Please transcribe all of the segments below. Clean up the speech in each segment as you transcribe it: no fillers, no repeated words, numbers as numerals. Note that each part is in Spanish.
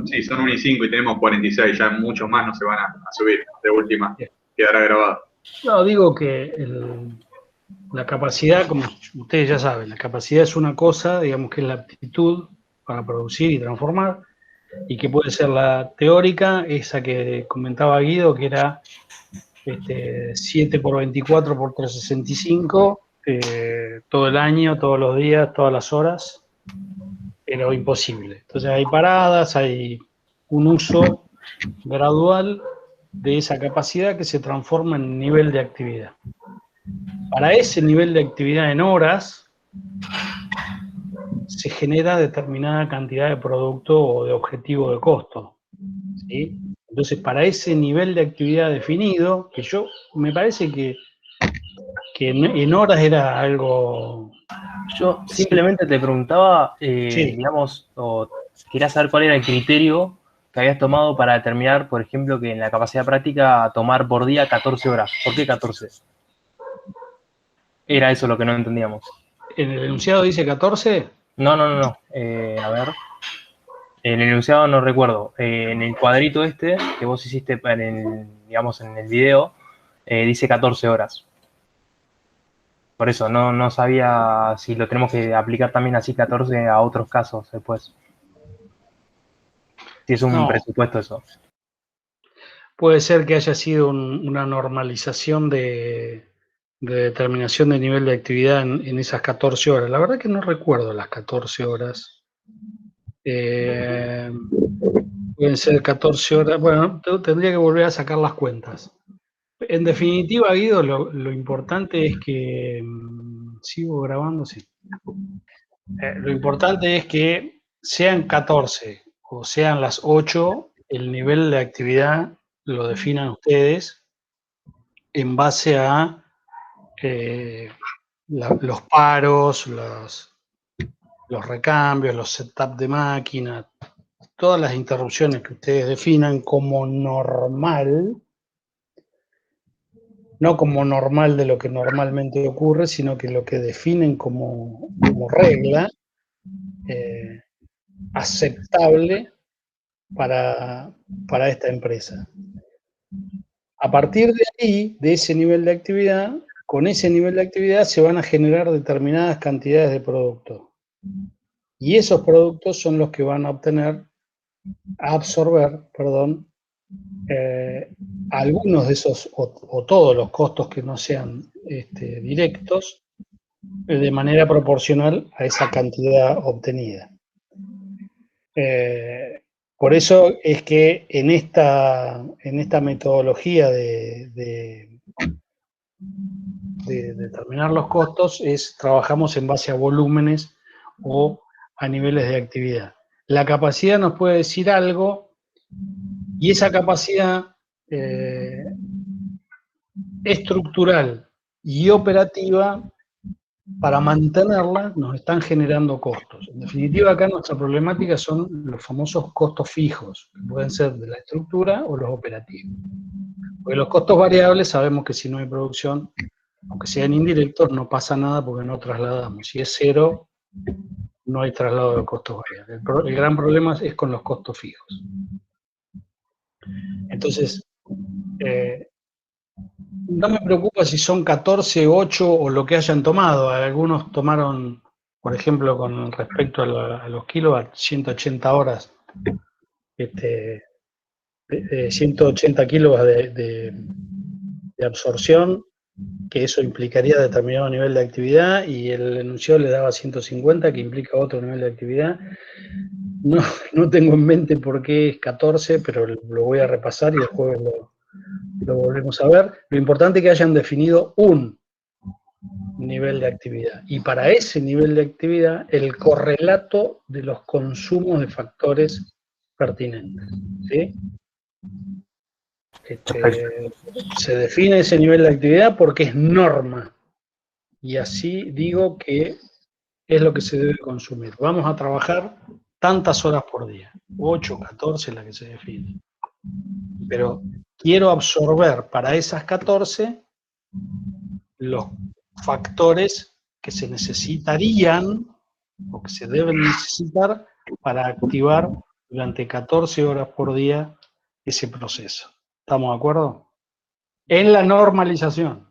sí, son 1 y 5 y tenemos 46, ya muchos más no se van a subir, de última, quedará grabado. No, digo que la capacidad, como ustedes ya saben, la capacidad es una cosa, digamos que es la aptitud para producir y transformar, y que puede ser la teórica, esa que comentaba Guido, que era 7 por 24 por 365, todo el año, todos los días, todas las horas, pero imposible. Entonces hay paradas, hay un uso gradual de esa capacidad que se transforma en nivel de actividad. Para ese nivel de actividad en horas, se genera determinada cantidad de producto o de objetivo de costo, ¿sí? Entonces, para ese nivel de actividad definido, que yo me parece que en horas era algo... Yo simplemente te preguntaba, Sí. digamos, o quería saber cuál era el criterio que habías tomado para determinar, por ejemplo, que en la capacidad práctica tomar por día 14 horas. ¿Por qué 14? Era eso lo que no entendíamos. ¿En el enunciado dice 14? No. A ver. En el enunciado no recuerdo. En el cuadrito este que vos hiciste digamos, en el video, dice 14 horas. Por eso, no sabía si lo tenemos que aplicar también así 14 a otros casos después. Si es un presupuesto eso. Puede ser que haya sido una normalización de determinación de nivel de actividad en esas 14 horas. La verdad que no recuerdo las 14 horas. Pueden ser 14 horas. Bueno, tendría que volver a sacar las cuentas. En definitiva, Guido, lo importante es que... ¿Sigo grabando? Sí. Lo importante es que sean 14 o sean las 8, el nivel de actividad lo definan ustedes en base a los paros, los recambios, los setup de máquina, todas las interrupciones que ustedes definan como normal, no como normal de lo que normalmente ocurre, sino que lo que definen como regla aceptable para esta empresa. A partir de ahí, de ese nivel de actividad, con ese nivel de actividad se van a generar determinadas cantidades de productos. Y esos productos son los que van a absorber, algunos de esos o todos los costos que no sean directos de manera proporcional a esa cantidad obtenida. Por eso es que en esta metodología de determinar los costos trabajamos en base a volúmenes o a niveles de actividad. La capacidad nos puede decir algo y esa capacidad estructural y operativa, para mantenerla nos están generando costos. En definitiva, acá nuestra problemática son los famosos costos fijos, que pueden ser de la estructura o los operativos. Porque los costos variables sabemos que si no hay producción, aunque sean indirectos, no pasa nada porque no trasladamos. Si es cero, no hay traslado de costos variables. El gran problema es con los costos fijos. Entonces, no me preocupa si son 14, 8 o lo que hayan tomado. Algunos tomaron, por ejemplo, con respecto a los kilowatts, 180 horas, 180 kilowatts de absorción, que eso implicaría determinado nivel de actividad, y el enunciado le daba 150, que implica otro nivel de actividad. No tengo en mente por qué es 14, pero lo voy a repasar y el jueves lo volvemos a ver. Lo importante es que hayan definido un nivel de actividad, y para ese nivel de actividad el correlato de los consumos de factores pertinentes, ¿sí? Se define ese nivel de actividad porque es norma, y así digo que es lo que se debe consumir. Vamos a trabajar tantas horas por día, 8, 14, la que se define. Pero quiero absorber para esas 14 los factores que se necesitarían o que se deben necesitar para activar durante 14 horas por día ese proceso. ¿Estamos de acuerdo? En la normalización.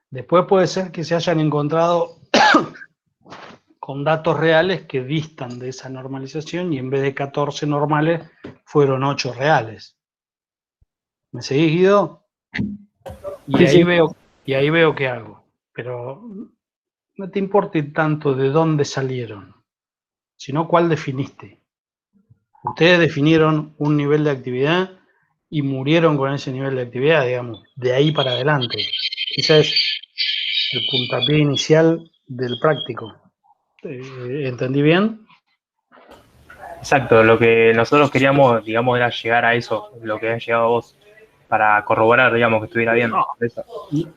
Después puede ser que se hayan encontrado con datos reales que distan de esa normalización y en vez de 14 normales fueron 8 reales. ¿Me seguís, Guido? Y ahí veo qué hago. Pero no te importe tanto de dónde salieron, sino cuál definiste. Ustedes definieron un nivel de actividad y murieron con ese nivel de actividad, digamos, de ahí para adelante. Ese es el puntapié inicial del práctico. ¿Entendí bien? Exacto, lo que nosotros queríamos, digamos, era llegar a eso, lo que has llegado vos, para corroborar, digamos, que estuviera bien. No, Eso.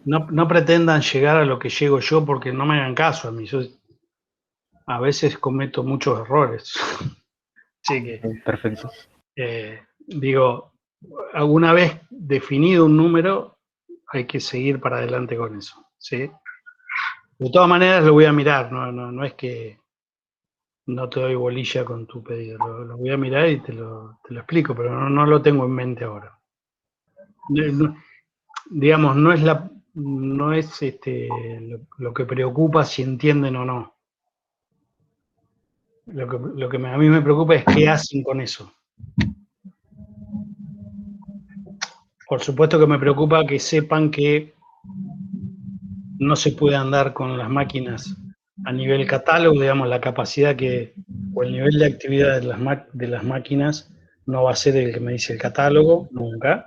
no pretendan llegar a lo que llego yo porque no me hagan caso a mí. Yo a veces cometo muchos errores. Así que, Perfecto. digo, alguna vez definido un número, hay que seguir para adelante con eso. ¿Sí? De todas maneras lo voy a mirar, no es que no te doy bolilla con tu pedido, lo voy a mirar y te lo explico, pero no lo tengo en mente ahora. Digamos, no es lo que preocupa si entienden o no. Lo que a mí me preocupa es qué hacen con eso. Por supuesto que me preocupa que sepan que no se puede andar con las máquinas a nivel catálogo, digamos, la capacidad o el nivel de actividad de las máquinas no va a ser el que me dice el catálogo, nunca.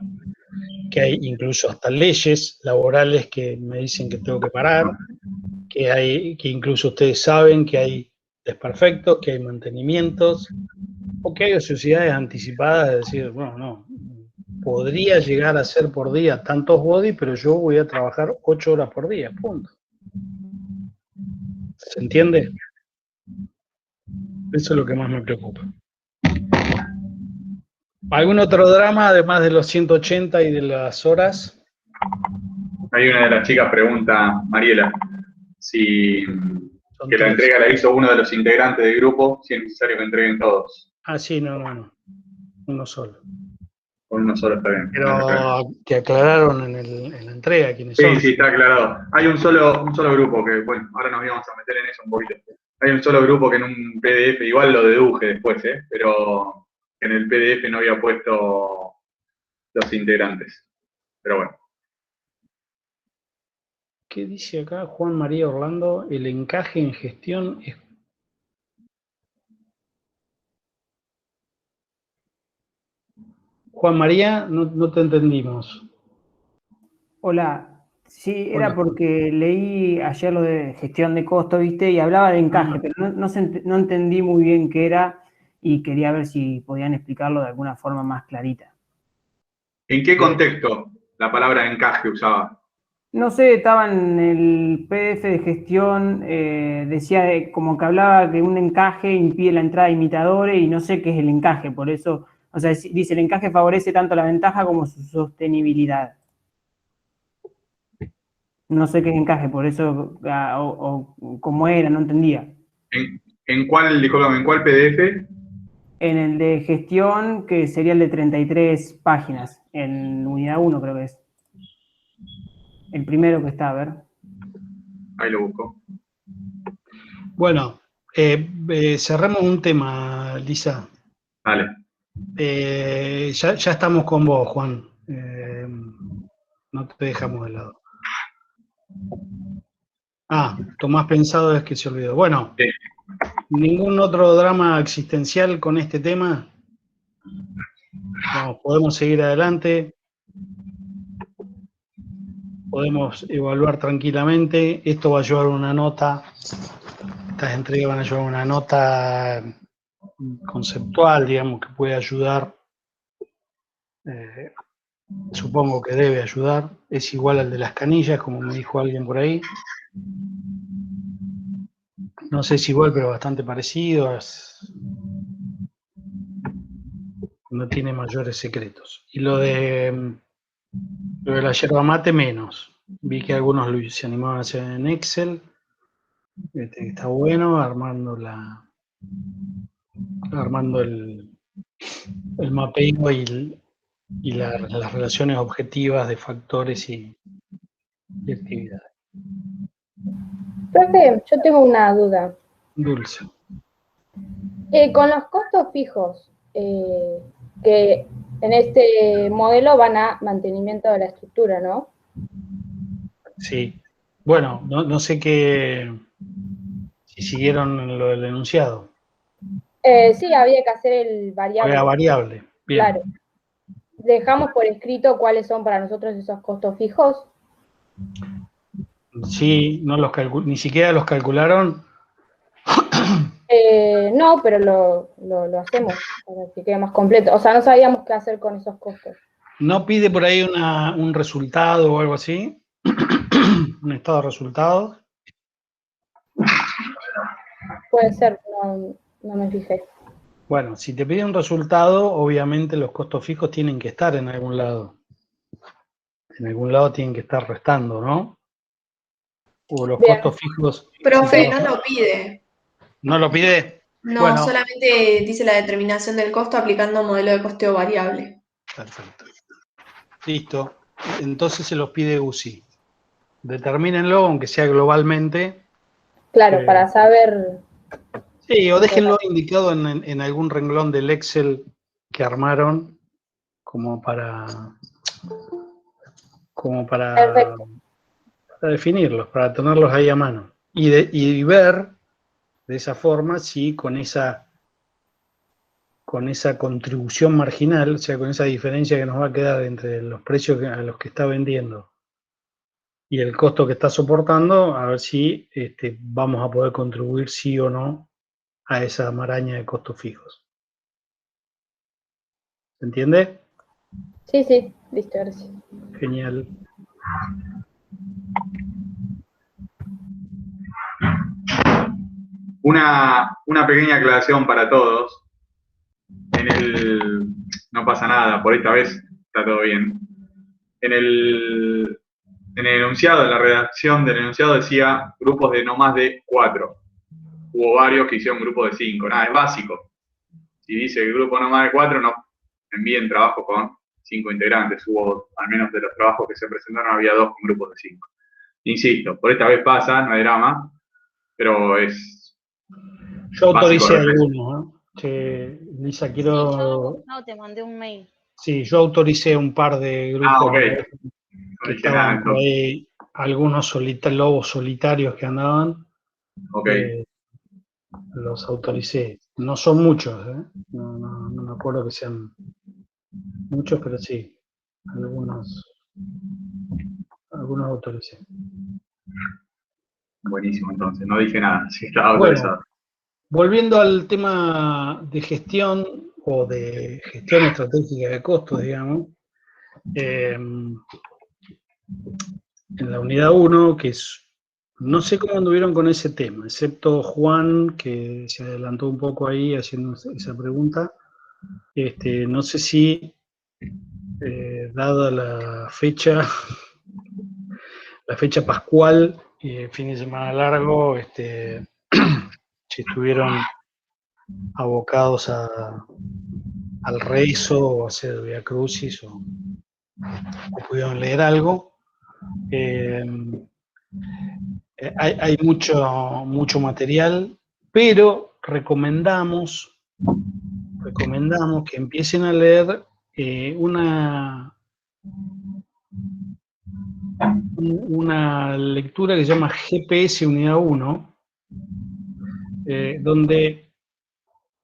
Que hay incluso hasta leyes laborales que me dicen que tengo que parar, que incluso ustedes saben que hay desperfectos, que hay mantenimientos, o que hay ociosidades anticipadas de decir, bueno, no, podría llegar a ser por día tantos body, pero yo voy a trabajar 8 horas por día, punto. ¿Se entiende? Eso es lo que más me preocupa. ¿Algún otro drama, además de los 180 y de las horas? Hay una de las chicas pregunta, Mariela, si Son que la 3. entrega la hizo uno de los integrantes del grupo, si es necesario que entreguen todos. Ah, sí, no. Uno solo. Con uno solo está bien. Pero que aclararon en la entrega quiénes son. Sí, está aclarado. Hay un solo grupo que, bueno, ahora nos íbamos a meter en eso un poquito. Hay un solo grupo que en un PDF, igual lo deduje después, pero en el PDF no había puesto los integrantes. Pero bueno. ¿Qué dice acá Juan María Orlando? El encaje en gestión es... Juan María, no te entendimos. Hola, sí, Hola. era porque leí ayer lo de gestión de costo, ¿viste? Y hablaba de encaje, pero no entendí muy bien qué era y quería ver si podían explicarlo de alguna forma más clarita. ¿En qué contexto la palabra encaje usaba? No sé, estaba en el PDF de gestión, decía como que hablaba que un encaje impide la entrada de imitadores y no sé qué es el encaje, por eso, o sea, dice el encaje favorece tanto la ventaja como su sostenibilidad. No sé qué es encaje, por eso, o cómo era, no entendía. ¿En cuál PDF? En el de gestión, que sería el de 33 páginas, en unidad 1 creo que es. El primero que está, a ver. Ahí lo busco. Bueno, cerremos un tema, Lisa. Dale. Ya estamos con vos, Juan. No te dejamos de lado. Tomás Pensado es que se olvidó. Bueno, Sí. ¿Ningún otro drama existencial con este tema? Vamos, podemos seguir adelante. Podemos evaluar tranquilamente. Esto va a llevar una nota. Estas entregas van a llevar una nota conceptual, digamos, que puede ayudar. Supongo que debe ayudar. Es igual al de las canillas, como me dijo alguien por ahí. No sé si igual, pero bastante parecido. No tiene mayores secretos. Y lo de la yerba mate menos. Vi que algunos se animaban a hacer en Excel. Está bueno, armando armando el mapeo y las relaciones objetivas de factores y actividades. Profe, yo tengo una duda. Dulce. Con los costos fijos, que en este modelo van a mantenimiento de la estructura, ¿no? Sí. Bueno, no sé si siguieron lo del enunciado. Sí, había que hacer el variable. Era variable. Bien. Claro. ¿Dejamos por escrito cuáles son para nosotros esos costos fijos? Sí, no ni siquiera los calcularon. No, pero lo hacemos para que quede más completo. O sea, no sabíamos qué hacer con esos costos. ¿No pide por ahí un resultado o algo así? ¿Un estado de resultados? Puede ser, no me fijé. Bueno, si te pide un resultado, obviamente los costos fijos tienen que estar en algún lado. En algún lado tienen que estar restando, ¿no? O los Bien. costos fijos... Profe, si no lo pide. ¿No lo pide? No, Bueno, solamente dice la determinación del costo aplicando modelo de costeo variable. perfecto. Listo. Entonces se los pide UCI. Determínenlo, aunque sea globalmente. Claro, para saber. Sí, o déjenlo indicado en algún renglón del Excel que armaron como para Perfecto. definirlos, para tenerlos ahí a mano. Y ver de esa forma si con esa contribución marginal, o sea, con esa diferencia que nos va a quedar entre los precios a los que está vendiendo y el costo que está soportando, a ver si vamos a poder contribuir sí o no a esa maraña de costos fijos. ¿Se entiende? Sí, listo, gracias. Genial. Una pequeña aclaración para todos. No pasa nada, por esta vez está todo bien. En el enunciado, en la redacción del enunciado decía grupos de no más de 4. Hubo varios que hicieron grupos de 5. Nada, es básico. Si dice que el grupo no más de 4, no envíen trabajo con 5 integrantes. Hubo, al menos de los trabajos que se presentaron, había 2 con grupos de 5. Insisto, por esta vez pasa, no hay drama, pero es... Yo autoricé algunos, ¿no? Lisa, quiero... No, te mandé un mail. Sí, yo autoricé un par de grupos que estaban por ahí, algunos lobos solitarios que andaban. Los autoricé. No son muchos, ¿eh? No me acuerdo que sean muchos, pero sí, algunos autoricé. Buenísimo, entonces, no dije nada, sí estaba autorizado. Bueno, volviendo al tema de gestión o de gestión estratégica de costos, digamos, en la unidad 1, que es, no sé cómo anduvieron con ese tema, excepto Juan, que se adelantó un poco ahí haciendo esa pregunta. No sé si, dada la fecha pascual, fin de semana largo, si estuvieron abocados al rezo o a hacer Via Crucis o pudieron leer algo. Hay mucho material, pero recomendamos que empiecen a leer una lectura que se llama GPS Unidad 1, donde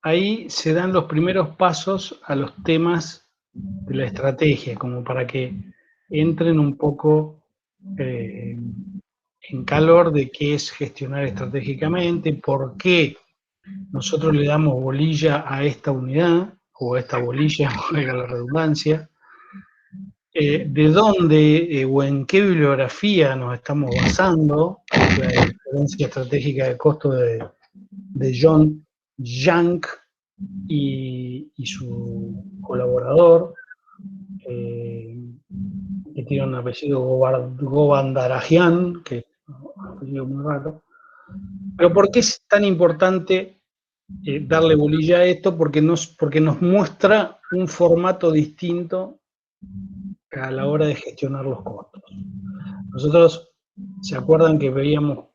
ahí se dan los primeros pasos a los temas de la estrategia, como para que entren un poco en calor de qué es gestionar estratégicamente, por qué nosotros le damos bolilla a esta unidad, o a esta bolilla, valga la redundancia, de dónde o en qué bibliografía nos estamos basando, la diferencia estratégica de costo de John Young y su colaborador, que tiene un apellido Govandarajan, que es un apellido muy raro. Pero ¿por qué es tan importante darle bolilla a esto porque nos muestra un formato distinto a la hora de gestionar los costos. Nosotros, ¿se acuerdan que veíamos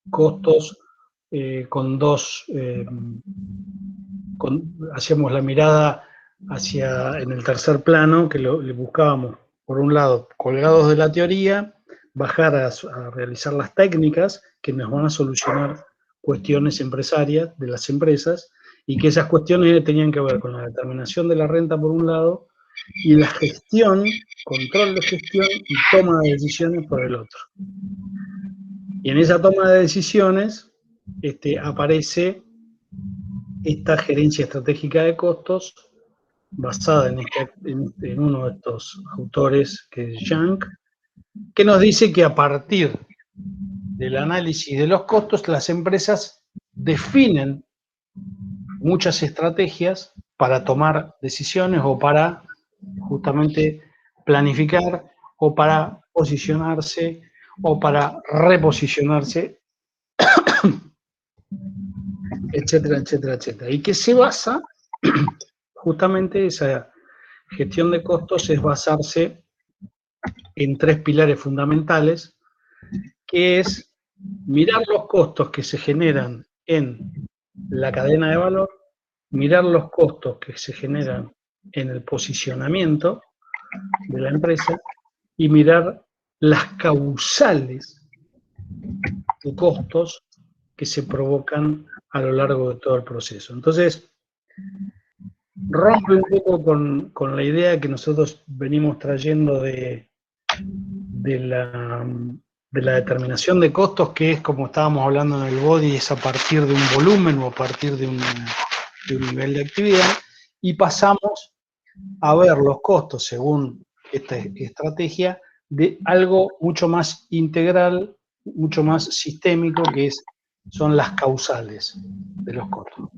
costos con dos, hacíamos la mirada en el tercer plano, que le buscábamos, por un lado, colgados de la teoría, bajar a realizar las técnicas que nos van a solucionar cuestiones empresarias de las empresas, y que esas cuestiones tenían que ver con la determinación de la renta por un lado, y la gestión, control de gestión y toma de decisiones por el otro. Y en esa toma de decisiones aparece esta gerencia estratégica de costos basada en uno de estos autores, que es Young, que nos dice que a partir del análisis de los costos, las empresas definen muchas estrategias para tomar decisiones o para justamente planificar o para posicionarse o para reposicionarse, etcétera, etcétera, etcétera. Y que se basa, justamente esa gestión de costos es basarse en 3 pilares fundamentales, que es mirar los costos que se generan en la cadena de valor, mirar los costos que se generan en el posicionamiento de la empresa y mirar las causales de costos que se provocan a lo largo de todo el proceso. Entonces, rompe un poco con la idea que nosotros venimos trayendo de la determinación de costos, que es como estábamos hablando en el body, es a partir de un volumen o a partir de un nivel de actividad, y pasamos a ver los costos según esta estrategia de algo mucho más integral, mucho más sistémico, que son las causales de los costos.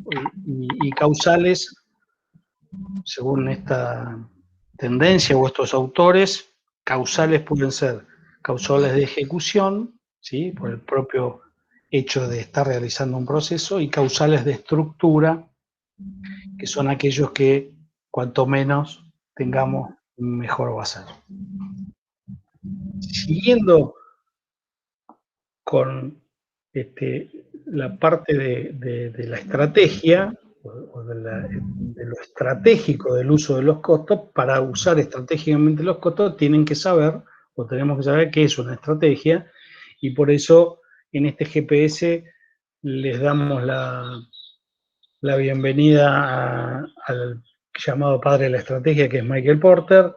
Y causales, según esta tendencia o estos autores, causales pueden ser causales de ejecución, ¿sí?, por el propio hecho de estar realizando un proceso, y causales de estructura, que son aquellos que cuanto menos tengamos, mejor va a ser. Siguiendo con la parte de la estrategia, o de lo estratégico del uso de los costos, para usar estratégicamente los costos tienen que saber, o tenemos que saber qué es una estrategia, y por eso en este GPS les damos la bienvenida al llamado padre de la estrategia, que es Michael Porter,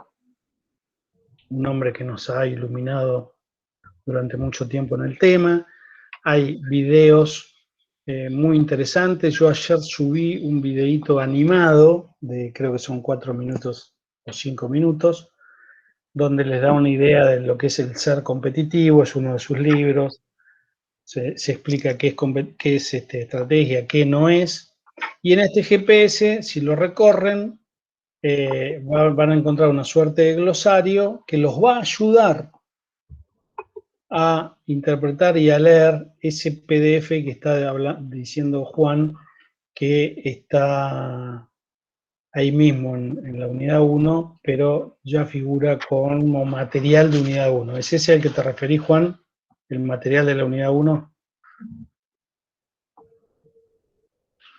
un hombre que nos ha iluminado durante mucho tiempo en el tema. Hay videos muy interesantes. Yo ayer subí un videíto animado de, creo que son 4 minutos o 5 minutos, donde les da una idea de lo que es el ser competitivo. Es uno de sus libros. Se explica qué es estrategia, qué no es. Y en este GPS, si lo recorren, van a encontrar una suerte de glosario que los va a ayudar a interpretar y a leer ese PDF que está diciendo Juan, que está ahí mismo en la unidad 1, pero ya figura como material de unidad 1. ¿Es ese al que te referís, Juan? ¿El material de la unidad 1?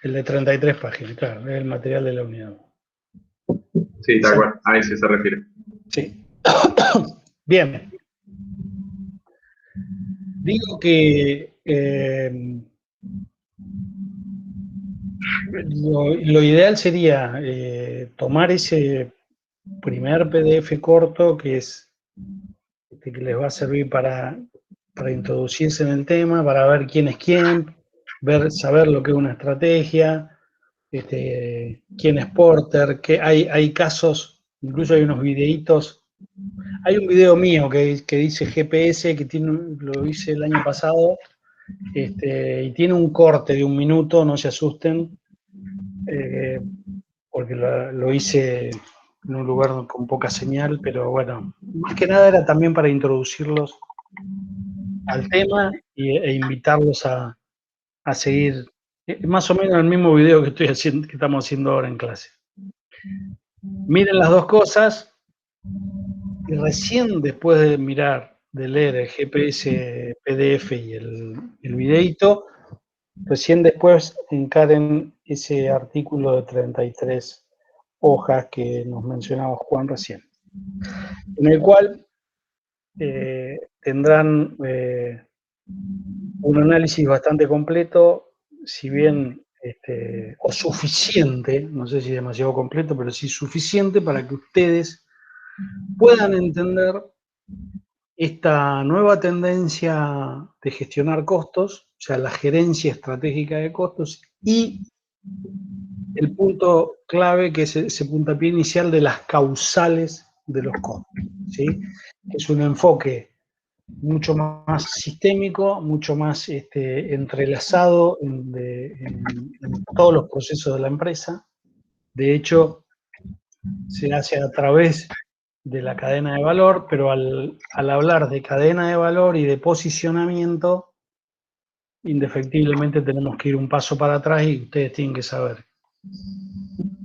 El de 33 páginas, claro, es el material de la unidad 1. Sí, tal cual, a ese se refiere. Sí. Bien. Digo que lo ideal sería tomar ese primer PDF corto, que les va a servir para introducirse en el tema, para ver quién es quién, saber lo que es una estrategia, quién es Porter, que hay casos, incluso hay unos videitos. Hay un video mío que dice GPS, que lo hice el año pasado, y tiene un corte de 1 minuto, no se asusten, porque lo hice en un lugar con poca señal, pero bueno, más que nada era también para introducirlos al tema e invitarlos a seguir Más o menos el mismo video que estoy haciendo, que estamos haciendo ahora en clase. Miren las dos cosas y recién después de mirar, de leer el GPS, PDF y el videíto, recién después encaren ese artículo de 33 hojas que nos mencionaba Juan recién, en el cual tendrán un análisis bastante completo, si bien o suficiente, no sé si demasiado completo, pero sí suficiente para que ustedes puedan entender esta nueva tendencia de gestionar costos, o sea, la gerencia estratégica de costos, y el punto clave que es ese puntapié inicial de las causales de los costos, ¿sí? Es un enfoque mucho más sistémico, mucho más entrelazado en todos los procesos de la empresa. De hecho, se hace a través de la cadena de valor, pero al hablar de cadena de valor y de posicionamiento, indefectiblemente tenemos que ir un paso para atrás y ustedes tienen que saber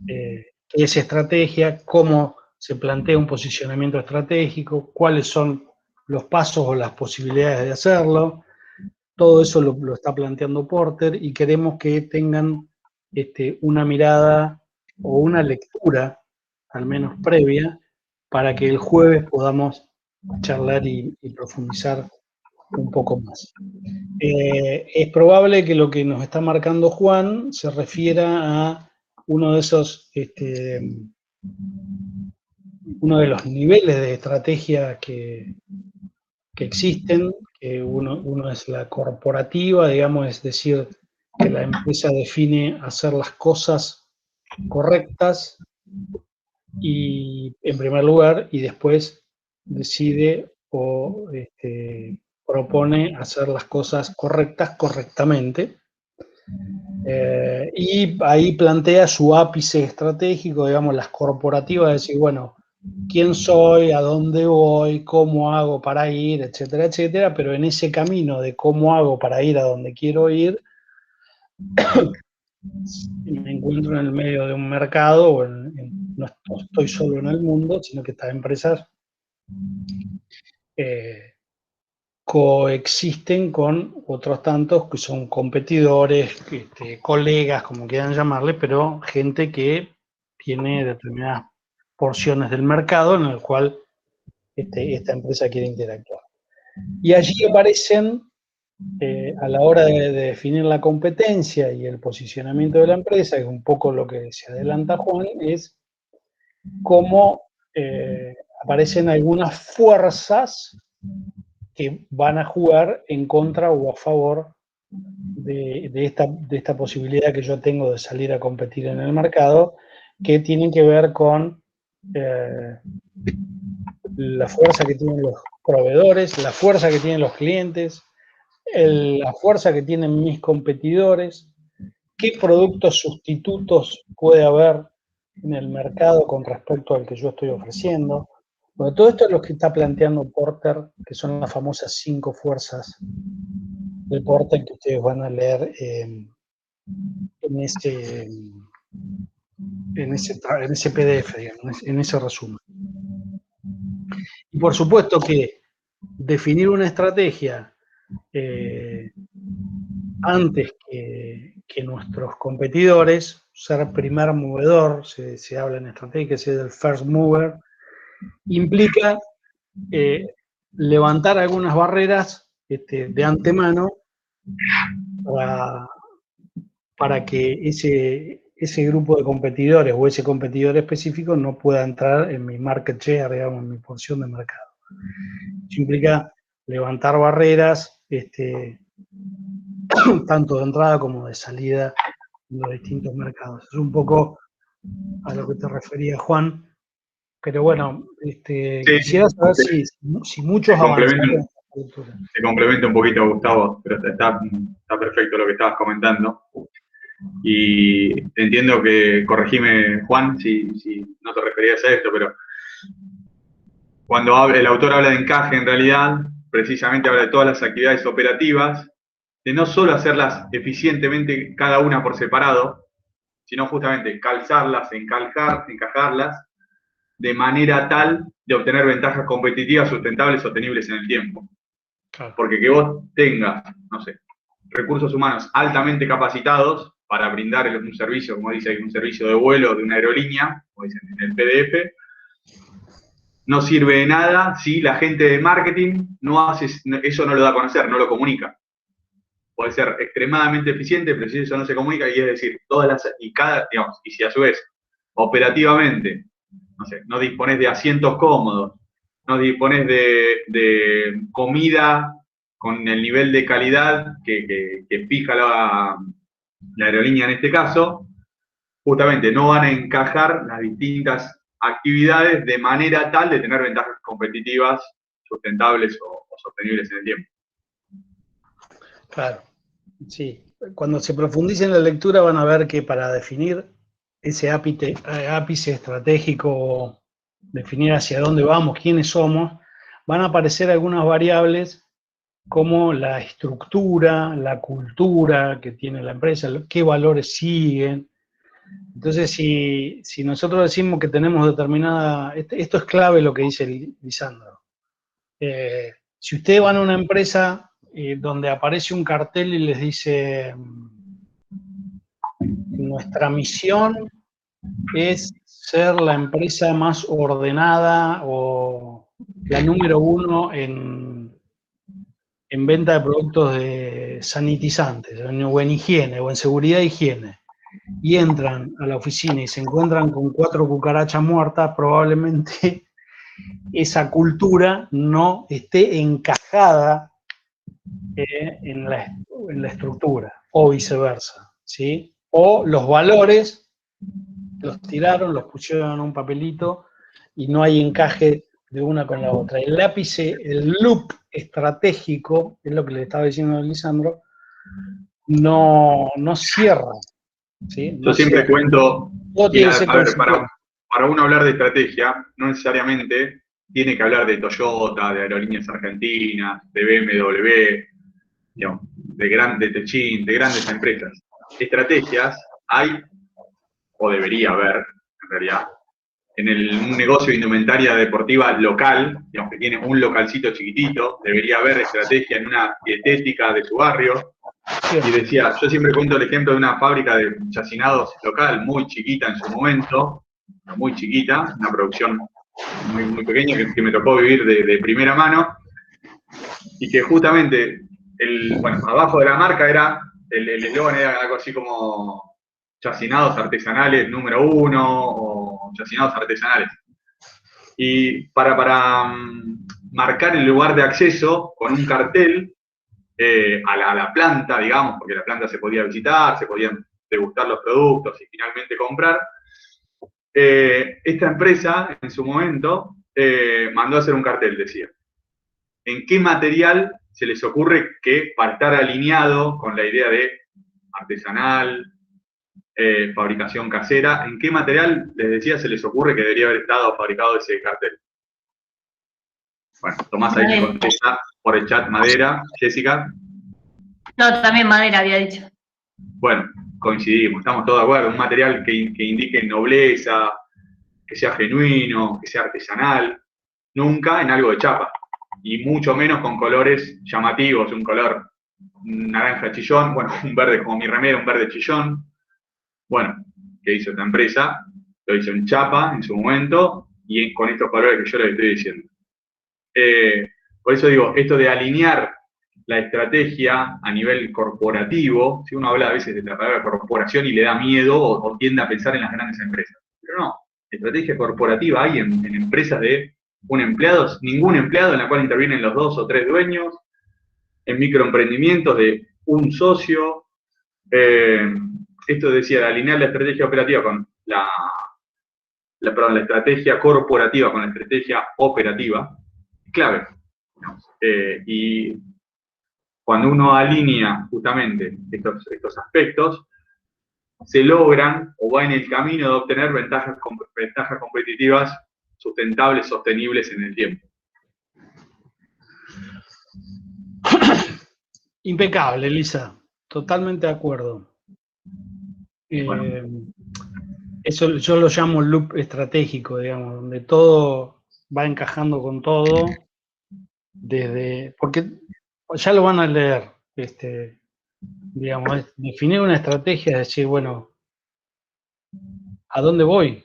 qué es estrategia, cómo se plantea un posicionamiento estratégico, cuáles son los pasos o las posibilidades de hacerlo. Todo eso lo está planteando Porter y queremos que tengan una mirada o una lectura, al menos previa, para que el jueves podamos charlar y profundizar un poco más. Es probable que lo que nos está marcando Juan se refiera a uno de esos, uno de los niveles de estrategia que existen. Uno es la corporativa, digamos, es decir, que la empresa define hacer las cosas correctas y en primer lugar, y después decide o propone hacer las cosas correctas correctamente. Y ahí plantea su ápice estratégico, digamos, las corporativas, decir, bueno, quién soy, a dónde voy, cómo hago para ir, etcétera, etcétera, pero en ese camino de cómo hago para ir a donde quiero ir, me encuentro en el medio de un mercado, o no estoy solo en el mundo, sino que estas empresas coexisten con otros tantos que son competidores, colegas, como quieran llamarle, pero gente que tiene determinadas porciones del mercado en el cual esta empresa quiere interactuar. Y allí aparecen, a la hora de definir la competencia y el posicionamiento de la empresa, que es un poco lo que se adelanta Juan, es cómo aparecen algunas fuerzas que van a jugar en contra o a favor de esta posibilidad que yo tengo de salir a competir en el mercado, que tienen que ver con la fuerza que tienen los proveedores, la fuerza que tienen los clientes, la fuerza que tienen mis competidores, qué productos sustitutos puede haber en el mercado con respecto al que yo estoy ofreciendo. Bueno, todo esto es lo que está planteando Porter, que son las famosas 5 fuerzas de Porter que ustedes van a leer en ese PDF, digamos, en ese resumen. Y por supuesto que definir una estrategia antes que nuestros competidores, ser primer movedor, se habla en estrategia, ser el first mover, implica levantar algunas barreras de antemano para que ese grupo de competidores o ese competidor específico no pueda entrar en mi market share, digamos, en mi porción de mercado. Eso implica levantar barreras, tanto de entrada como de salida en los distintos mercados. Es un poco a lo que te refería, Juan. Pero bueno, quisiera saber si muchos avanzaron. Se complementa un poquito, Gustavo, pero está perfecto lo que estabas comentando. Y entiendo que, corregime, Juan, si no te referías a esto, pero cuando el autor habla de encaje, en realidad, precisamente habla de todas las actividades operativas de no solo hacerlas eficientemente cada una por separado, sino justamente calzarlas, encajarlas de manera tal de obtener ventajas competitivas, sustentables, sostenibles en el tiempo. Claro. Porque que vos tengas, no sé, recursos humanos altamente capacitados para brindar un servicio, como dice, un servicio de vuelo de una aerolínea, como dicen en el PDF, no sirve de nada si la gente de marketing no hace, eso no lo da a conocer, no lo comunica. Puede ser extremadamente eficiente, pero si eso no se comunica, y es decir, y si a su vez, operativamente, no sé, no dispones de asientos cómodos, no dispones de comida con el nivel de calidad que fija la aerolínea en este caso, justamente no van a encajar las distintas actividades de manera tal de tener ventajas competitivas, sustentables o sostenibles en el tiempo. Claro, sí. Cuando se profundice en la lectura van a ver que para definir ese ápice estratégico, definir hacia dónde vamos, quiénes somos, van a aparecer algunas variables como la estructura, la cultura que tiene la empresa, qué valores siguen. Entonces, si nosotros decimos que tenemos determinada... Esto es clave lo que dice Lisandro. Si ustedes van a una empresa donde aparece un cartel y les dice nuestra misión es ser la empresa más ordenada o la número 1 en venta de productos de sanitizantes, o en higiene, o en seguridad e higiene, y entran a la oficina y se encuentran con 4 cucarachas muertas, probablemente esa cultura no esté encajada en la estructura, o viceversa, ¿sí? O los valores los tiraron, los pusieron en un papelito y no hay encaje de una con la otra. El ápice, el loop estratégico, es lo que le estaba diciendo a Lisandro, no cierra, ¿sí? Yo siempre cuento, a ver, para uno hablar de estrategia, no necesariamente tiene que hablar de Toyota, de Aerolíneas Argentinas, de BMW, digamos, de Techin, de grandes empresas. Estrategias hay, o debería haber, en realidad, un negocio de indumentaria deportiva local, digamos que tiene un localcito chiquitito, debería haber estrategia en una dietética de su barrio. Y decía, yo siempre cuento el ejemplo de una fábrica de chacinados local, muy chiquita en su momento, muy chiquita, una producción muy, muy pequeña que me tocó vivir de primera mano, y que justamente, abajo de la marca era, el eslogan era algo así como chacinados artesanales número 1 o chacinados artesanales. Y para marcar el lugar de acceso con un cartel a la planta, digamos, porque la planta se podía visitar, se podían degustar los productos y finalmente comprar, esta empresa en su momento mandó a hacer un cartel, decía. ¿En qué material se les ocurre que para estar alineado con la idea de artesanal, fabricación casera, en qué material, les decía, se les ocurre que debería haber estado fabricado ese cartel? Bueno, Tomás ahí me contesta por el chat madera. Jessica. No, también madera había dicho. Bueno, coincidimos, estamos todos de acuerdo. Un material que indique nobleza, que sea genuino, que sea artesanal, nunca en algo de chapa. Y mucho menos con colores llamativos, un color naranja chillón, bueno, un verde como mi remera, un verde chillón. Bueno, ¿qué hizo esta empresa? Lo hizo en chapa en su momento y con estos colores que yo les estoy diciendo. Por eso digo, esto de alinear la estrategia a nivel corporativo, si uno habla a veces de la palabra corporación y le da miedo o tiende a pensar en las grandes empresas. Pero no, estrategia corporativa hay en empresas de ningún empleado en la cual intervienen los 2 o 3 dueños, en microemprendimientos de un socio. Esto decía, de alinear la estrategia operativa con la estrategia corporativa con la estrategia operativa, clave. Y cuando uno alinea justamente estos aspectos, se logran o va en el camino de obtener ventajas competitivas sustentables, sostenibles en el tiempo. Impecable, Elisa. Totalmente de acuerdo. Eso yo lo llamo loop estratégico, digamos, donde todo va encajando con todo, porque ya lo van a leer, digamos, es definir una estrategia, es decir, bueno, ¿a dónde voy?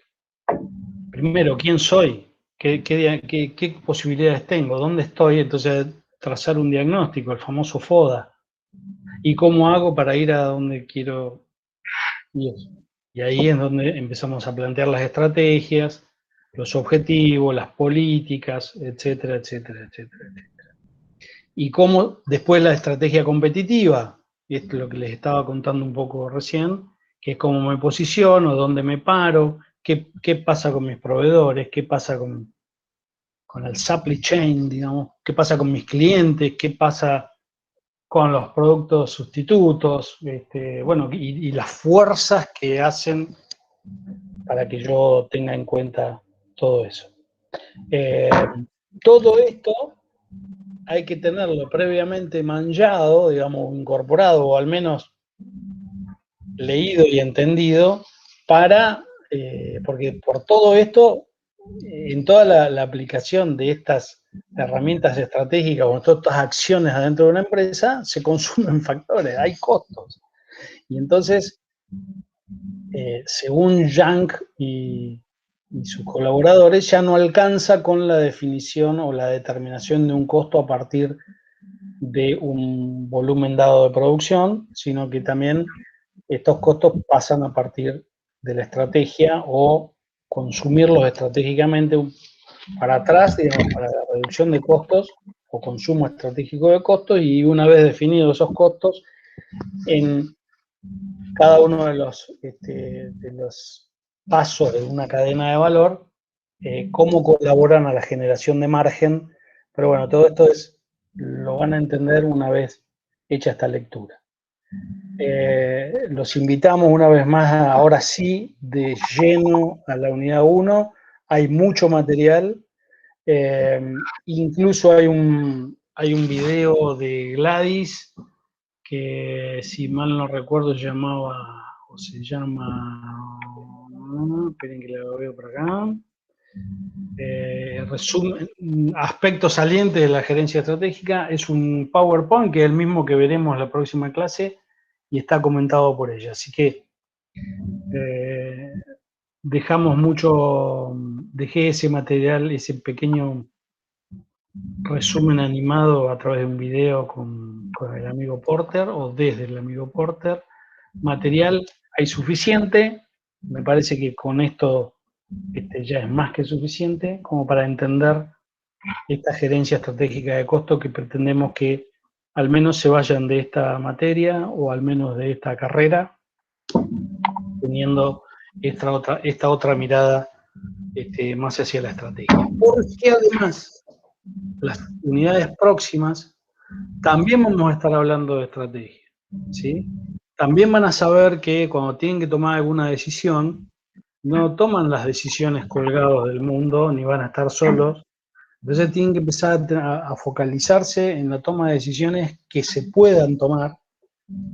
Primero, ¿quién soy? ¿Qué posibilidades tengo? ¿Dónde estoy? Entonces, trazar un diagnóstico, el famoso FODA. ¿Y cómo hago para ir a donde quiero ir? Y ahí es donde empezamos a plantear las estrategias, los objetivos, las políticas, etcétera, etcétera, etcétera, etcétera. Y cómo después la estrategia competitiva, y esto es lo que les estaba contando un poco recién, que es cómo me posiciono, dónde me paro, qué pasa con mis proveedores, qué pasa con el supply chain, digamos, qué pasa con mis clientes, qué pasa con los productos sustitutos, bueno, y las fuerzas que hacen para que yo tenga en cuenta todo eso. Todo esto hay que tenerlo previamente manchado, digamos, incorporado, o al menos leído y entendido, porque por todo esto, en toda la aplicación de estas herramientas estratégicas o todas estas acciones adentro de una empresa, se consumen factores, hay costos. Y entonces, según Yang y sus colaboradores, ya no alcanza con la definición o la determinación de un costo a partir de un volumen dado de producción, sino que también estos costos pasan a partir de la estrategia o consumirlos estratégicamente para atrás, digamos, para la reducción de costos o consumo estratégico de costos, y una vez definidos esos costos, en cada uno de los pasos de una cadena de valor, cómo colaboran a la generación de margen. Pero bueno, todo esto lo van a entender una vez hecha esta lectura. Los invitamos una vez más, ahora sí, de lleno a la unidad 1. Hay mucho material, incluso hay un video de Gladys, que si mal no recuerdo se llama, esperen que lo veo por acá, resumen, aspectos salientes de la gerencia estratégica. Es un PowerPoint que es el mismo que veremos en la próxima clase y está comentado por ella, así que dejé ese material, ese pequeño resumen animado a través de un video con el amigo Porter o desde el amigo Porter. Material hay suficiente, me parece que con esto ya es más que suficiente como para entender esta gerencia estratégica de costo que pretendemos que al menos se vayan de esta materia o al menos de esta carrera, teniendo esta otra mirada más hacia la estrategia. Porque además, las unidades próximas también vamos a estar hablando de estrategia, ¿sí? También van a saber que cuando tienen que tomar alguna decisión, no toman las decisiones colgados del mundo, ni van a estar solos. Entonces tienen que empezar a focalizarse en la toma de decisiones que se puedan tomar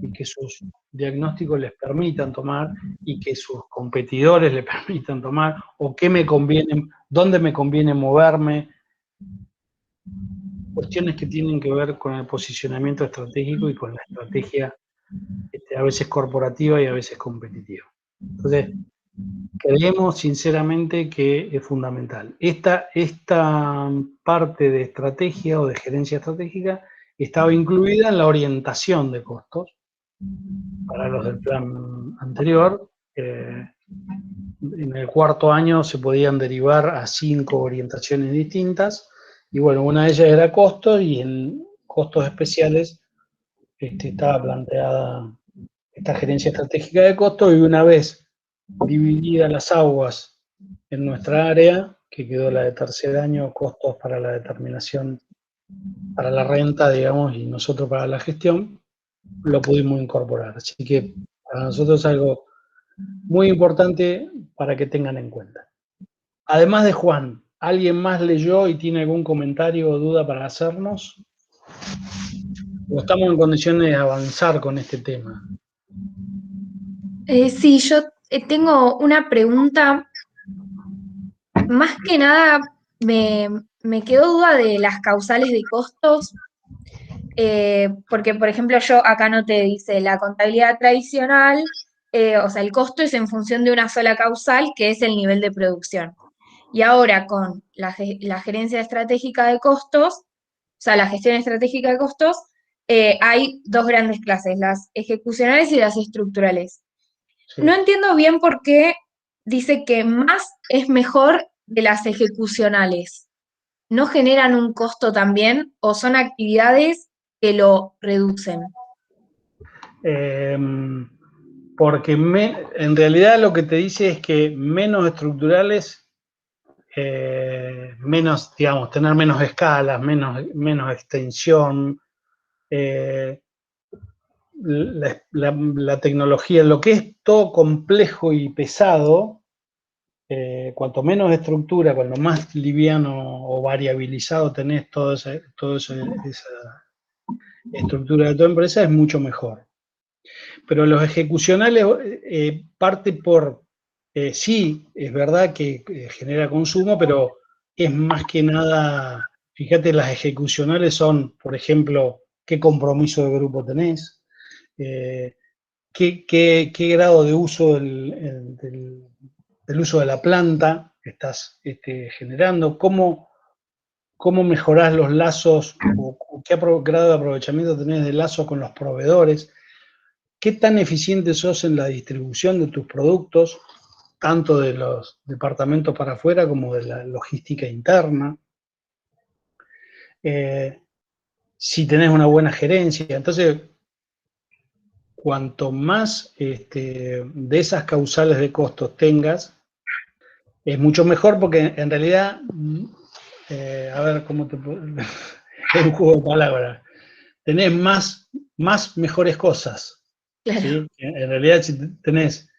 y que sus diagnósticos les permitan tomar y que sus competidores les permitan tomar, o qué me conviene, dónde me conviene moverme. Cuestiones que tienen que ver con el posicionamiento estratégico y con la estrategia a veces corporativa y a veces competitiva. Entonces, creemos sinceramente que es fundamental. Esta parte de estrategia o de gerencia estratégica estaba incluida en la orientación de costos para los del plan anterior. En el cuarto año se podían derivar a 5 orientaciones distintas, y bueno, una de ellas era costos, y en costos especiales estaba planteada esta gerencia estratégica de costos, y una vez divididas las aguas en nuestra área, que quedó la de tercer año, costos para la determinación, para la renta, digamos, y nosotros para la gestión, lo pudimos incorporar. Así que para nosotros es algo muy importante para que tengan en cuenta. Además de Juan, ¿alguien más leyó y tiene algún comentario o duda para hacernos? ¿O estamos en condiciones de avanzar con este tema? Sí, yo tengo una pregunta. Más que nada, me quedó duda de las causales de costos, porque, por ejemplo, yo acá no te dice la contabilidad tradicional, o sea, el costo es en función de una sola causal, que es el nivel de producción. Y ahora con la gerencia estratégica de costos, o sea, la gestión estratégica de costos, hay dos grandes clases, las ejecucionales y las estructurales. Sí. No entiendo bien por qué dice que más es mejor de las ejecucionales. ¿No generan un costo también o son actividades que lo reducen? Porque en realidad lo que te dice es que menos estructurales, menos, digamos, tener menos escalas, menos extensión, la tecnología, lo que es todo complejo y pesado, cuanto menos estructura, cuanto más liviano o variabilizado tenés toda esa estructura de tu empresa, es mucho mejor. Pero los ejecucionales parte por, sí, es verdad que genera consumo, pero es más que nada, fíjate, las ejecucionales son, por ejemplo, qué compromiso de grupo tenés, qué grado de uso del uso de la planta estás generando, cómo mejorás los lazos o qué grado de aprovechamiento tenés de lazo con los proveedores, qué tan eficiente sos en la distribución de tus productos, tanto de los departamentos para afuera como de la logística interna, si tenés una buena gerencia. Entonces, cuanto más de esas causales de costos tengas, es mucho mejor porque en realidad, a ver cómo te puedo... es un juego de palabras. Tenés más mejores cosas. Claro. ¿Sí? En realidad, si tenés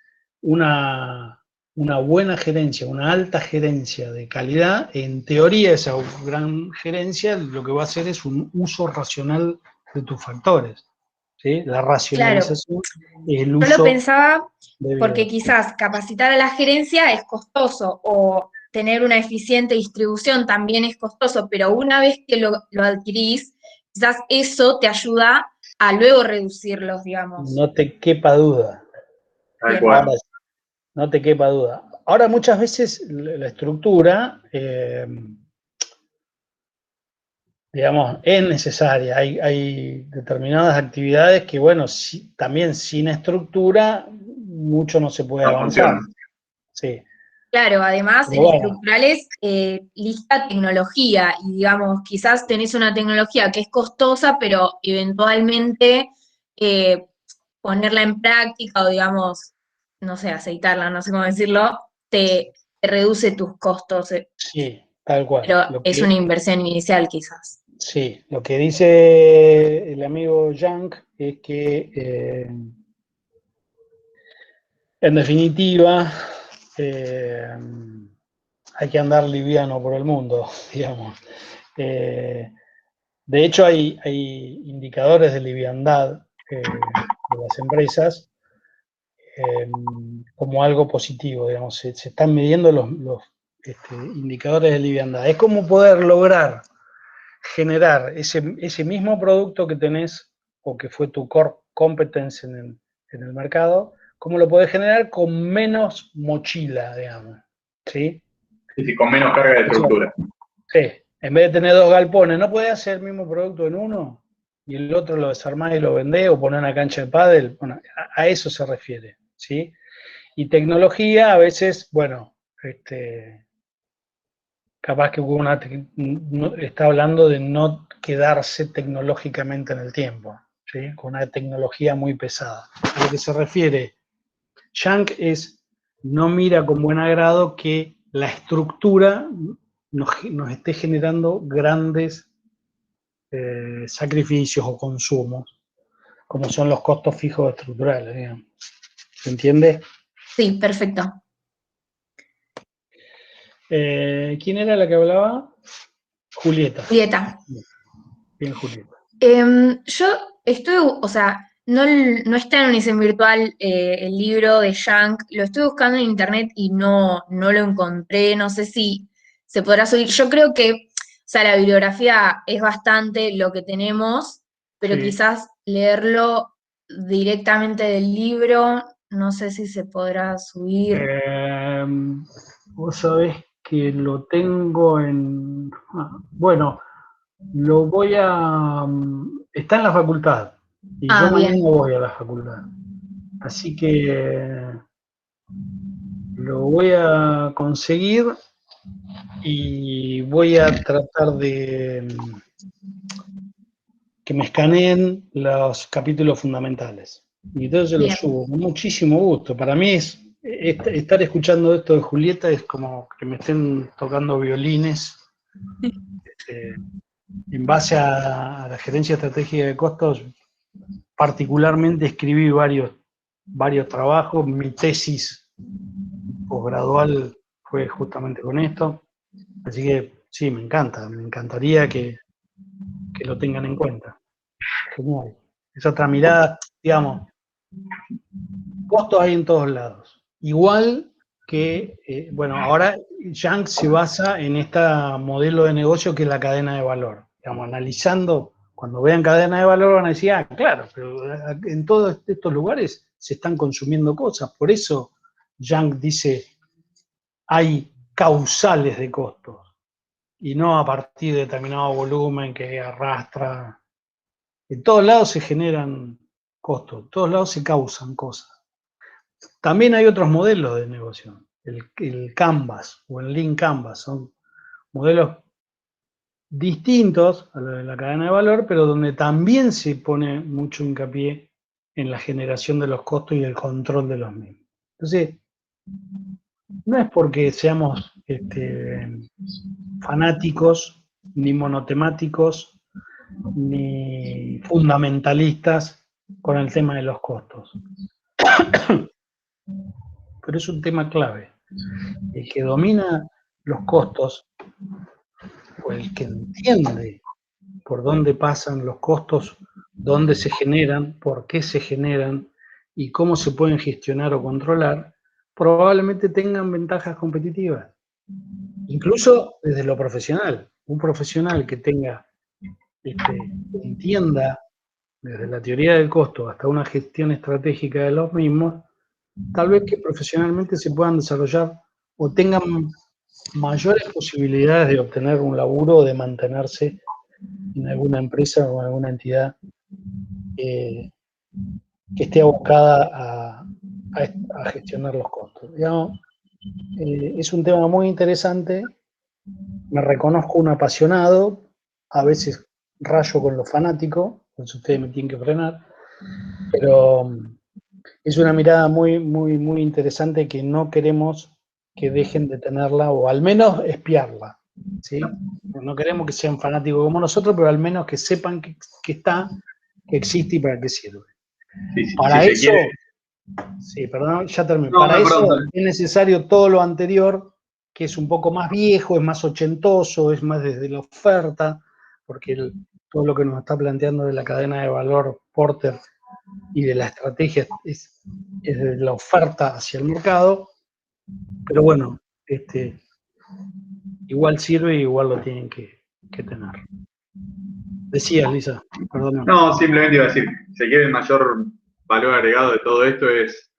una buena gerencia, una alta gerencia de calidad, en teoría esa gran gerencia lo que va a hacer es un uso racional de tus factores. ¿Sí? La racionalización es el Yo lo uso pensaba porque debido. quizás capacitar a la gerencia es costoso o tener una eficiente distribución también es costoso, pero una vez que lo adquirís, quizás eso te ayuda a luego reducirlos, digamos. No te quepa duda. Tal Bien. cual. Ahora, no te quepa duda. Ahora muchas veces la estructura, digamos, es necesaria. Hay determinadas actividades que, bueno, también sin estructura mucho no se puede No avanzar. funciona. Sí. Claro, además Pero en bueno, estructurales lista tecnología y digamos, quizás tenés una tecnología que es costosa, pero eventualmente ponerla en práctica o digamos, no sé, aceitarla, no sé cómo decirlo, te reduce tus costos, sí, tal cual. pero es una inversión inicial quizás. Sí, lo que dice el amigo Yang es que, en definitiva, hay que andar liviano por el mundo, digamos. De hecho, hay indicadores de liviandad de las empresas como algo positivo, digamos. Se están midiendo los indicadores de liviandad. Es como poder lograr generar ese mismo producto que tenés o que fue tu core competence en el mercado, cómo lo podés generar con menos mochila, digamos. ¿Sí? Y con menos carga de estructura. Sí, en vez de tener dos galpones, ¿no podés hacer el mismo producto en uno? Y el otro lo desarmás y lo vendés o poner una cancha de pádel. Bueno, a eso se refiere, ¿sí? Y tecnología, a veces, bueno, capaz que está hablando de no quedarse tecnológicamente en el tiempo, ¿sí? Con una tecnología muy pesada. A lo que se refiere Yang es, no mira con buen agrado que la estructura nos esté generando grandes sacrificios o consumos, como son los costos fijos estructurales, digamos. ¿Se entiende? Sí, perfecto. ¿Quién era la que hablaba? Julieta. Julieta. Bien, Julieta. Yo estoy, o sea, no está en Unicen Virtual el libro de Young, lo estoy buscando en internet y no lo encontré, no sé si se podrá subir. Yo creo que, o sea, la bibliografía es bastante lo que tenemos, pero Sí. quizás leerlo directamente del libro, no sé si se podrá subir. Vos sabés que lo tengo en... Bueno, lo voy a... Está en la facultad. Y yo mañana Bien. voy a la facultad. Así que lo voy a conseguir y voy a tratar de que me escaneen los capítulos fundamentales. Y entonces Bien. los subo con muchísimo gusto. Para mí es estar escuchando esto de Julieta es como que me estén tocando violines. En base a la gerencia estratégica de costos, particularmente escribí varios trabajos. Mi tesis posgradual fue justamente con esto. Así que sí, me encantaría que lo tengan en cuenta. Genial. Es otra mirada, digamos, costos hay en todos lados. Igual que, bueno, ahora Young se basa en este modelo de negocio que es la cadena de valor. Digamos, analizando, cuando vean cadena de valor van a decir, claro, pero en todos estos lugares se están consumiendo cosas. Por eso Young dice, hay causales de costos y no a partir de determinado volumen que arrastra. En todos lados se generan costos, en todos lados se causan cosas. También hay otros modelos de negocio, el Canvas o el Lean Canvas, son modelos distintos a lo de la cadena de valor, pero donde también se pone mucho hincapié en la generación de los costos y el control de los mismos. Entonces, no es porque seamos fanáticos, ni monotemáticos, ni fundamentalistas con el tema de los costos. Pero es un tema clave. El que domina los costos, o el que entiende por dónde pasan los costos, dónde se generan, por qué se generan y cómo se pueden gestionar o controlar, probablemente tengan ventajas competitivas. Incluso desde lo profesional. Un profesional que tenga, entienda desde la teoría del costo hasta una gestión estratégica de los mismos, tal vez que profesionalmente se puedan desarrollar o tengan mayores posibilidades de obtener un laburo o de mantenerse en alguna empresa o en alguna entidad que esté abocada a gestionar los costos. Digamos, es un tema muy interesante, me reconozco un apasionado, a veces rayo con lo fanático, entonces ustedes me tienen que frenar, pero es una mirada muy, muy, muy interesante que no queremos que dejen de tenerla o al menos espiarla, ¿sí? No queremos que sean fanáticos como nosotros, pero al menos que sepan que está, que existe y para qué sirve. Sí, Para si eso, quiere. sí, perdón, ya terminé. No, para no, eso perdón. es necesario todo lo anterior, que es un poco más viejo, es más ochentoso, es más desde la oferta, porque todo lo que nos está planteando de la cadena de valor Porter y de la estrategia es de la oferta hacia el mercado, pero bueno, igual sirve y igual lo tienen que tener. Decías, Lisa, perdón. No, simplemente iba a decir, si quiere el mayor valor agregado de todo esto es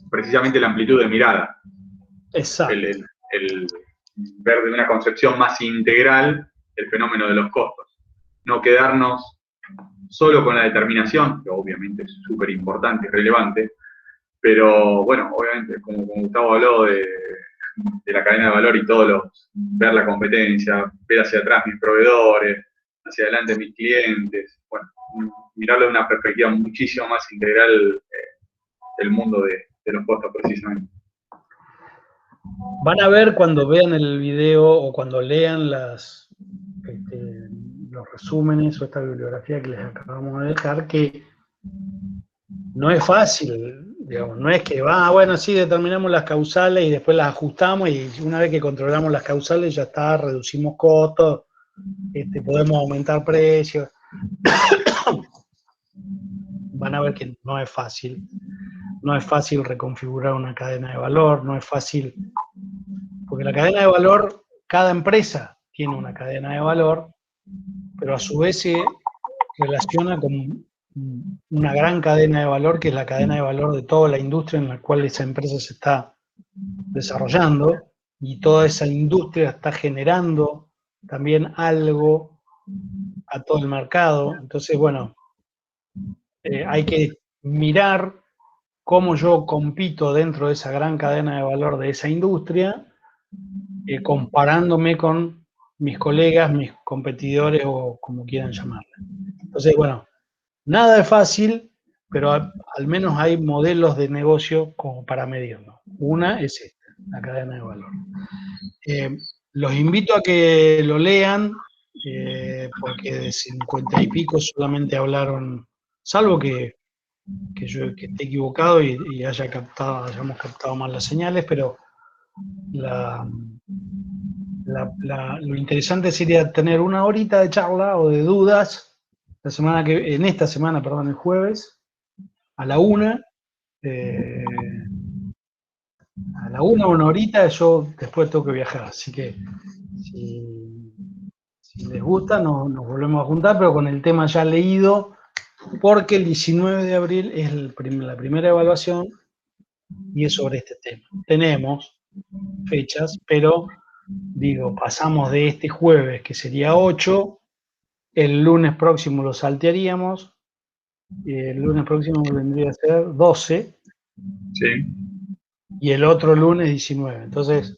precisamente la amplitud de mirada. Exacto. El ver de una concepción más integral el fenómeno de los costos. No quedarnos solo con la determinación, que obviamente es súper importante y relevante, pero bueno, obviamente, como Gustavo habló de la cadena de valor y ver la competencia, ver hacia atrás mis proveedores, hacia adelante mis clientes, bueno, mirarlo de una perspectiva muchísimo más integral el mundo de los costos precisamente. Van a ver cuando vean el video o cuando lean los resúmenes o esta bibliografía que les acabamos de dejar, que no es fácil, digamos, no es que bueno, sí, determinamos las causales y después las ajustamos y una vez que controlamos las causales ya está, reducimos costos. podemos aumentar precios. Van a ver que no es fácil. No es fácil reconfigurar una cadena de valor, no es fácil, porque la cadena de valor, cada empresa tiene una cadena de valor, pero a su vez se relaciona con una gran cadena de valor, que es la cadena de valor de toda la industria en la cual esa empresa se está desarrollando, y toda esa industria está generando también algo a todo el mercado. Entonces, bueno, hay que mirar cómo yo compito dentro de esa gran cadena de valor de esa industria, comparándome con mis colegas, mis competidores o como quieran llamarla. Entonces, bueno, nada es fácil, pero al menos hay modelos de negocio como para medirlo. Una es esta, la cadena de valor. Los invito a que lo lean, porque de 50 y pico solamente hablaron, salvo que esté equivocado y hayamos captado mal las señales, pero lo interesante sería tener una horita de charla o de dudas en esta semana, el jueves, a la 1, una horita. Yo después tengo que viajar, así que si les gusta nos volvemos a juntar, pero con el tema ya leído, porque el 19 de abril es la primera evaluación y es sobre este tema. Tenemos fechas, pero digo, pasamos de este jueves, que sería 8, el lunes próximo lo saltearíamos, el lunes próximo vendría a ser 12, Sí. y el otro lunes 19. Entonces,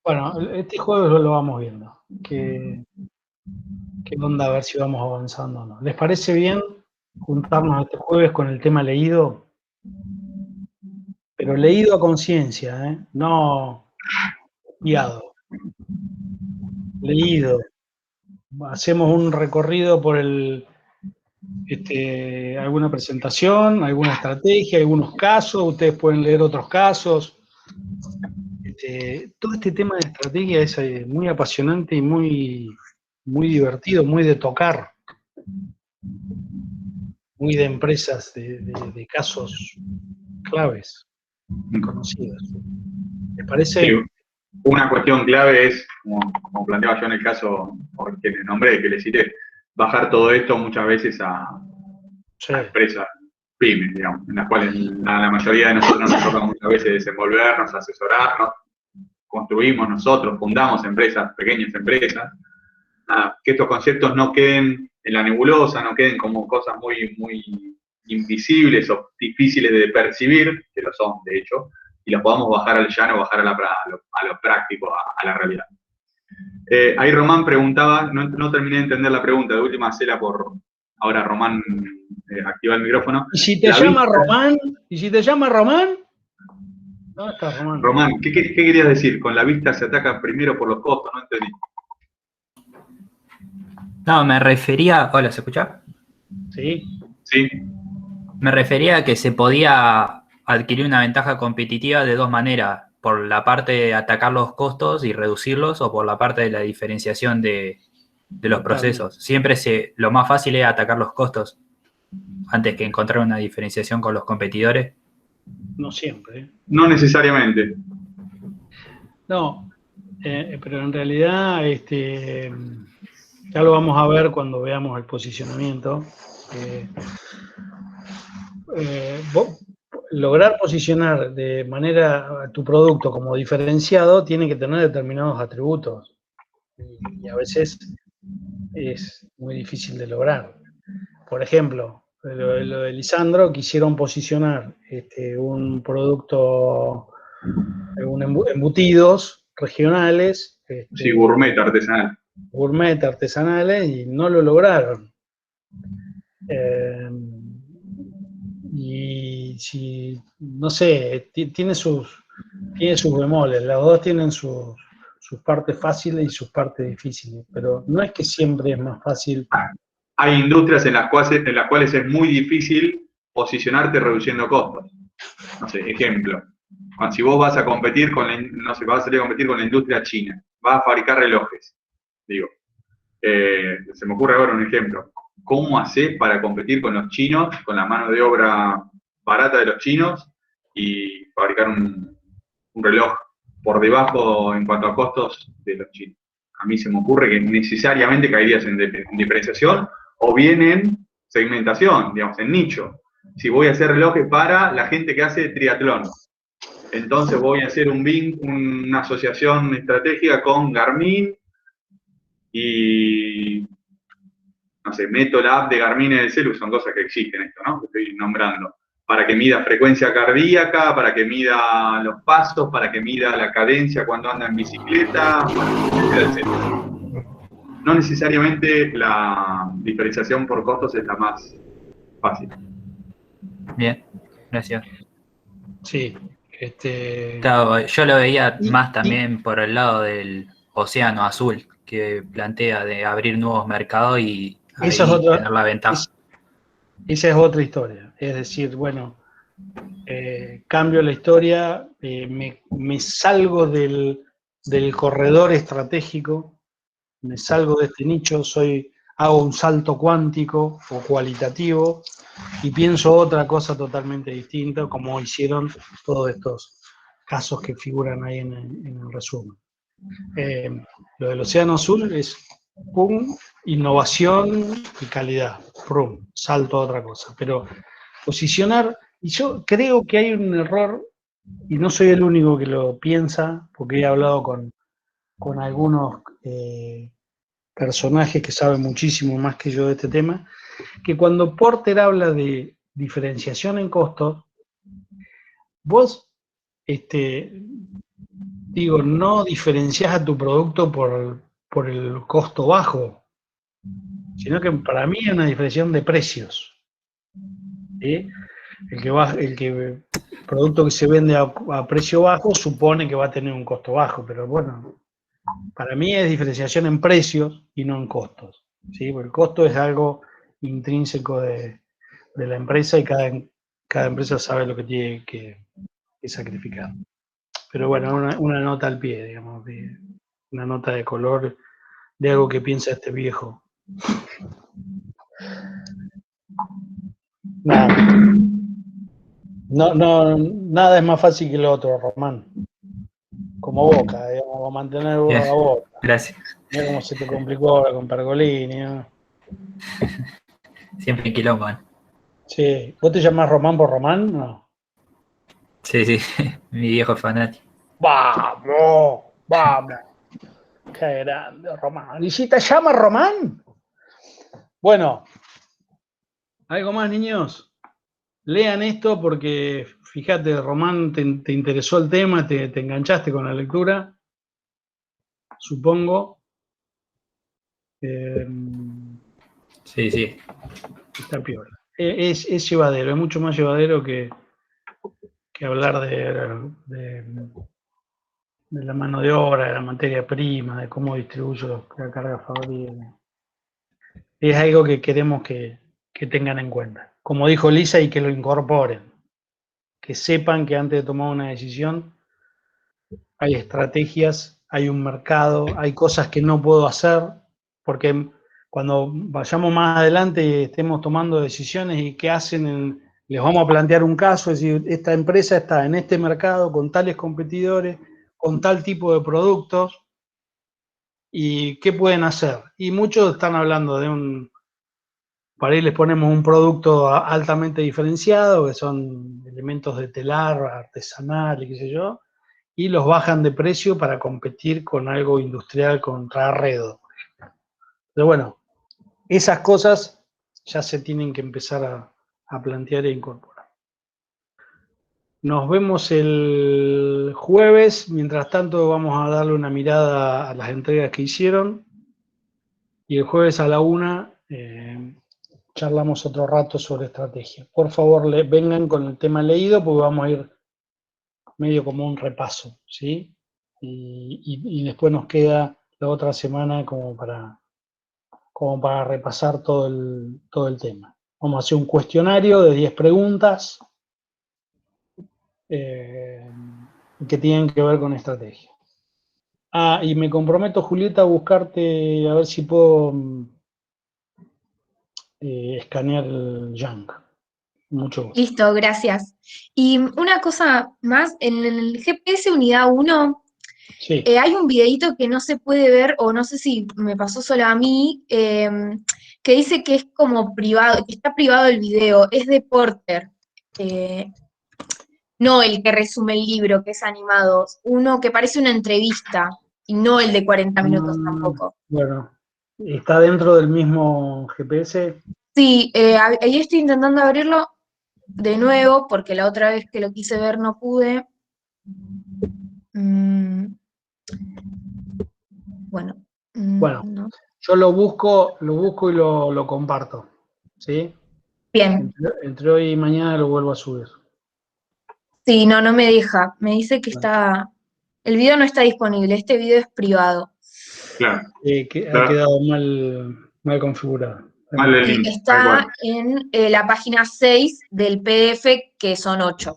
bueno, este jueves lo vamos viendo. ¿Qué onda? A ver si vamos avanzando o no. ¿Les parece bien juntarnos este jueves con el tema leído? Pero leído a conciencia, no guiado. Leído. Hacemos un recorrido por alguna presentación, alguna estrategia, algunos casos. Ustedes pueden leer otros casos. Todo este tema de estrategia es muy apasionante y muy, muy divertido, muy de tocar, muy de empresas, de casos claves, conocidos. ¿Les parece? Sí. Una cuestión clave es, como planteaba yo en el caso que le nombré, que le cité, bajar todo esto muchas veces a empresas pymes, digamos, en las cuales la mayoría de nosotros nos toca muchas veces desenvolvernos, asesorarnos, construimos nosotros, fundamos empresas, pequeñas empresas, que estos conceptos no queden en la nebulosa, no queden como cosas muy, muy invisibles o difíciles de percibir, que lo son, de hecho, y los podamos bajar al llano, bajar a lo práctico, a la realidad. Ahí Román preguntaba, no terminé de entender la pregunta, de última hacela por... Ahora Román activa el micrófono. ¿Y si te llama Román? ¿Dónde está Román? Román, ¿qué querías decir? Con la vista se ataca primero por los costos, no entendí. No, me refería... Hola, ¿se escucha? Sí. Sí. Me refería a que se podía adquirir una ventaja competitiva de dos maneras, por la parte de atacar los costos y reducirlos, o por la parte de la diferenciación de los procesos. Siempre lo más fácil es atacar los costos antes que encontrar una diferenciación con los competidores. No siempre. No necesariamente. No, pero en realidad ya lo vamos a ver cuando veamos el posicionamiento. Lograr posicionar de manera tu producto como diferenciado tiene que tener determinados atributos, y a veces es muy difícil de lograr. Por ejemplo, lo de Lisandro, quisieron posicionar un producto, embutidos regionales. Sí, gourmet artesanal. Gourmet artesanales, y no lo lograron. Y si, no sé, tiene sus bemoles, los dos tienen sus partes fáciles y sus partes difíciles, pero no es que siempre es más fácil. Hay industrias en las cuales es muy difícil posicionarte reduciendo costos. No sé, ejemplo, si vos vas a competir vas a salir a competir con la industria china, va a fabricar relojes, digo. Se me ocurre ahora un ejemplo. ¿Cómo haces para competir con los chinos, con la mano de obra barata de los chinos y fabricar un reloj por debajo en cuanto a costos de los chinos? A mí se me ocurre que necesariamente caerías en diferenciación o bien en segmentación, digamos, en nicho. Si voy a hacer relojes para la gente que hace triatlón, entonces voy a hacer una asociación estratégica con Garmin y, no sé, meto la app de Garmin en el celu, son cosas que existen esto, ¿no? Que estoy nombrando. Para que mida frecuencia cardíaca, para que mida los pasos, para que mida la cadencia cuando anda en bicicleta, etcétera. No necesariamente la diferenciación por costos es la más fácil. Bien, gracias. Sí. Claro, yo lo veía más también por el lado del océano azul, que plantea de abrir nuevos mercados y ahí tener la ventaja. Esa es otra historia. Es decir, bueno, cambio la historia, me salgo del corredor estratégico, me salgo de este nicho, hago un salto cuántico o cualitativo y pienso otra cosa totalmente distinta, como hicieron todos estos casos que figuran ahí en el resumen. Lo del océano azul es innovación y calidad, salto a otra cosa, pero posicionar, y yo creo que hay un error, y no soy el único que lo piensa, porque he hablado con algunos personajes que saben muchísimo más que yo de este tema, que cuando Porter habla de diferenciación en costos, vos, no diferenciás a tu producto por el costo bajo, sino que para mí es una diferenciación de precios. ¿Sí? El producto que se vende a precio bajo supone que va a tener un costo bajo, pero bueno, para mí es diferenciación en precios y no en costos, ¿sí? Porque el costo es algo intrínseco de la empresa y cada empresa sabe lo que tiene que sacrificar. Pero bueno, una nota al pie, digamos, una nota de color de algo que piensa este viejo. Nada es más fácil que lo otro, Román. Como Boca, digamos, mantener Boca a Boca. Gracias. Mira cómo se te complicó ahora con Pergolini, ¿no? Siempre quilombo. Sí. ¿Vos te llamás Román por Román? No. Sí, mi viejo fanático. ¡Vamos! ¡Qué grande, Román! ¿Y si te llamas Román? Bueno, ¿algo más, niños? Lean esto porque, fíjate, Román, te interesó el tema, te enganchaste con la lectura, supongo. Sí. Está piola. Es llevadero, es mucho más llevadero que hablar de la mano de obra, de la materia prima, de cómo distribuyo la carga fabril. Es algo que queremos que tengan en cuenta. Como dijo Lisa, y que lo incorporen. Que sepan que antes de tomar una decisión hay estrategias, hay un mercado, hay cosas que no puedo hacer, porque cuando vayamos más adelante y estemos tomando decisiones y qué hacen, les vamos a plantear un caso, es decir, esta empresa está en este mercado con tales competidores, con tal tipo de productos, y qué pueden hacer. Y muchos están hablando de para ahí les ponemos un producto altamente diferenciado, que son elementos de telar, artesanal y qué sé yo, y los bajan de precio para competir con algo industrial contra Arredo. Pero bueno, esas cosas ya se tienen que empezar a plantear e incorporar. Nos vemos el jueves. Mientras tanto, vamos a darle una mirada a las entregas que hicieron. Y el jueves a la 1 charlamos otro rato sobre estrategia. Por favor, vengan con el tema leído porque vamos a ir medio como un repaso, ¿sí? Y después nos queda la otra semana como para repasar todo el tema. Vamos a hacer un cuestionario de 10 preguntas que tienen que ver con estrategia. Ah, y me comprometo, Julieta, a buscarte, a ver si puedo escanear el junk. Mucho gusto. Listo, gracias. Y una cosa más, en el GPS Unidad 1 Sí. hay un videíto que no se puede ver, o no sé si me pasó solo a mí, que dice que es como privado, que está privado el video, es de Porter. No el que resume el libro, que es animado, uno que parece una entrevista, y no el de 40 minutos tampoco. Bueno, ¿está dentro del mismo GPS? Sí, ahí estoy intentando abrirlo de nuevo, porque la otra vez que lo quise ver no pude. Bueno. Bueno, No. yo lo busco y lo comparto. ¿Sí? Bien. Entre hoy y mañana lo vuelvo a subir. Sí, no me deja. Me dice que está... El video no está disponible, este video es privado. Claro. Que ha quedado mal configurado. Mal el link. Está en la página 6 del PDF, que son 8.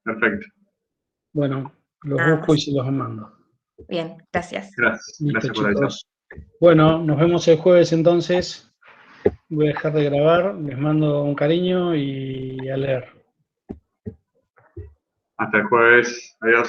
Perfecto. Bueno, los Nada busco más. y se los mando. Bien, gracias. Gracias. Listo, Gracias por avisar. chicos. Bueno, nos vemos el jueves entonces. Voy a dejar de grabar, les mando un cariño y a leer. Hasta el jueves. Adiós.